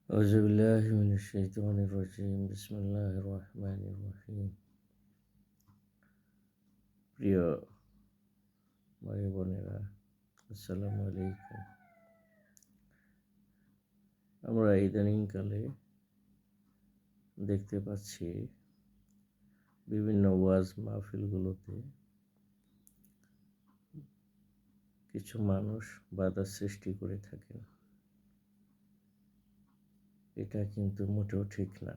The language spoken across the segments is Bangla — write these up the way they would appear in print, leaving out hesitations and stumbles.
আউযুবিল্লাহি মিনাশ শাইতানির রাজিম। বিসমিল্লাহির রহমানির রহিম। প্রিয় ভাই বোনেরা, আসসালামু আলাইকুম। আমরা ইদানিংকালে দেখতে পাচ্ছি বিভিন্ন ওয়াজ মাহফিলগুলোতে কিছু মানুষ বাধা সৃষ্টি করে থাকেন। এটা কিন্তু মোটেও ঠিক না।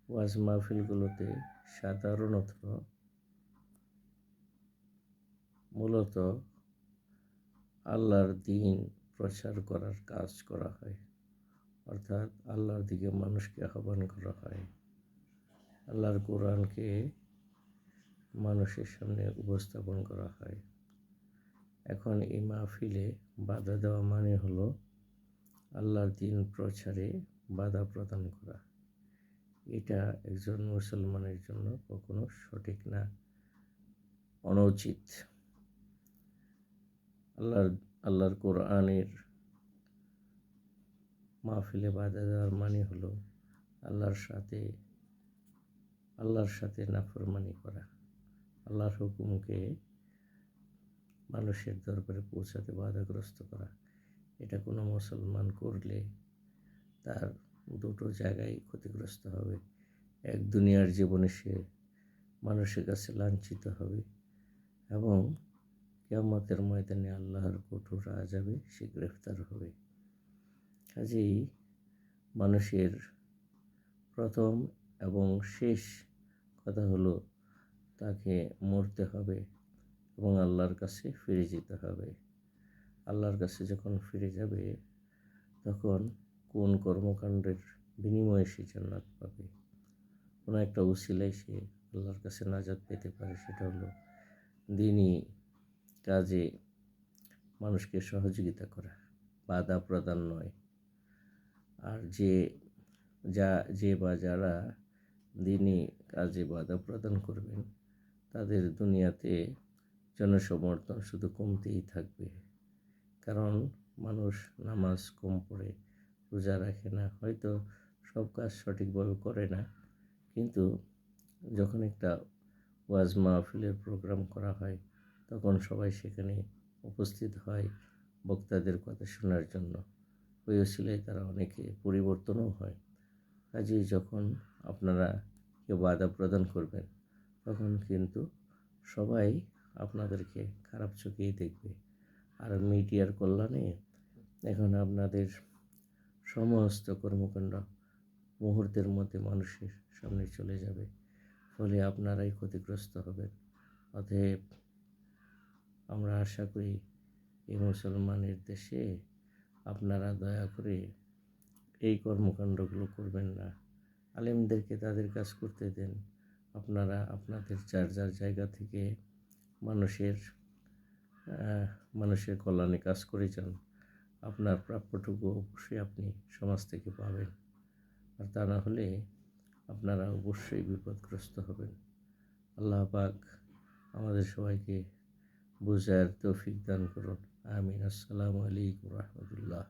ওয়াজ মাহফিলগুলোতে সাধারণত মূলত আল্লাহর দ্বীন প্রচার করার কাজ করা হয়, অর্থাৎ আল্লাহর দিকে মানুষকে আহ্বান করা হয়। আল্লাহর কোরআনকে মানুষের সামনে উপস্থাপন করা হয়। এখন এই মাহফিলে বাধা দেওয়া মানে হলো আল্লাহর দ্বীন প্রচারে বাধা প্রদান করা। এটা একজন মুসলমানের জন্য কখনো সঠিক না, অনুচিত। আল্লাহর কোরআনের মাহফিলে বাধা দেওয়ার মানে হলো আল্লাহর সাথে নাফরমানি করা, আল্লাহর হুকুমকে মানুষের দরবারে পৌঁছাতে বাধাগ্রস্ত করা। এটা কোনো মুসলমান করলে তার দুটো জায়গায় ক্ষতিগ্রস্ত হবে। এক, দুনিয়ার জীবনে সে মানুষের কাছে লাঞ্ছিত হবে, এবং কিয়ামতের ময়দানে আল্লাহর কঠোর আযাবে সে গ্রেফতার হবে। কাজেই মানুষের প্রথম এবং শেষ কথা হলো তাকে মরতে হবে এবং আল্লাহর কাছে ফিরে যেতে হবে। আল্লাহর কাছে যখন ফিরে যাবে, তখন কোন কর্মকাণ্ডের বিনিময়ে সে জান্নাত পাবে, কোনো একটা উসিলায় সে আল্লাহর কাছে নাজাত পেতে পারে। সেটা হলো দ্বীনি কাজে মানুষকে সহযোগিতা করা, বাধা প্রদান নয়। আর যারা দ্বীনি কাজে বাধা প্রদান করবেন, তাদের দুনিয়াতে জনসমর্থন শুধু কমতেই থাকবে। কারণ মানুষ নামাজ কম পড়ে, রোজা রাখে না, হয়তো সব কাজ সঠিকভাবে করে না, কিন্তু যখন একটা ওয়াজ মাহফিলের প্রোগ্রাম করা হয়, তখন সবাই সেখানে উপস্থিত হয় বক্তাদের কথা শোনার জন্য। ওই ওসিলায় তারা অনেকে পরিবর্তনও হয়। কাজেই যখন আপনারা কেউ বাধা প্রদান করবেন, তখন কিন্তু সবাই আপনাদেরকে খারাপ চোখেই দেখবে। আর মিডিয়ার কল্যাণে এখন আপনাদের সমস্ত কর্মকাণ্ড মুহূর্তের মধ্যে মানুষের সামনে চলে যাবে, ফলে আপনারাই ক্ষতিগ্রস্ত হবেন। অতএব আমরা আশা করি এই মুসলমানের দেশে আপনারা দয়া করে এই কর্মকাণ্ডগুলো করবেন না। আলেমদেরকে তাদের কাজ করতে দেন। আপনারা আপনাদের যার যার জায়গা থেকে মানুষের কল্যাণে কাজ করে যান। আপনার প্রাপ্যটুকু অবশ্যই আপনি সমাজ থেকে পাবেন, আর তা না হলে আপনারা অবশ্যই বিপদগ্রস্ত হবেন। আল্লাহ পাক আমাদের সবাইকে বুঝার তৌফিক দান করুন। আমিন। আসসালামু আলাইকুম রহমতুল্লাহ।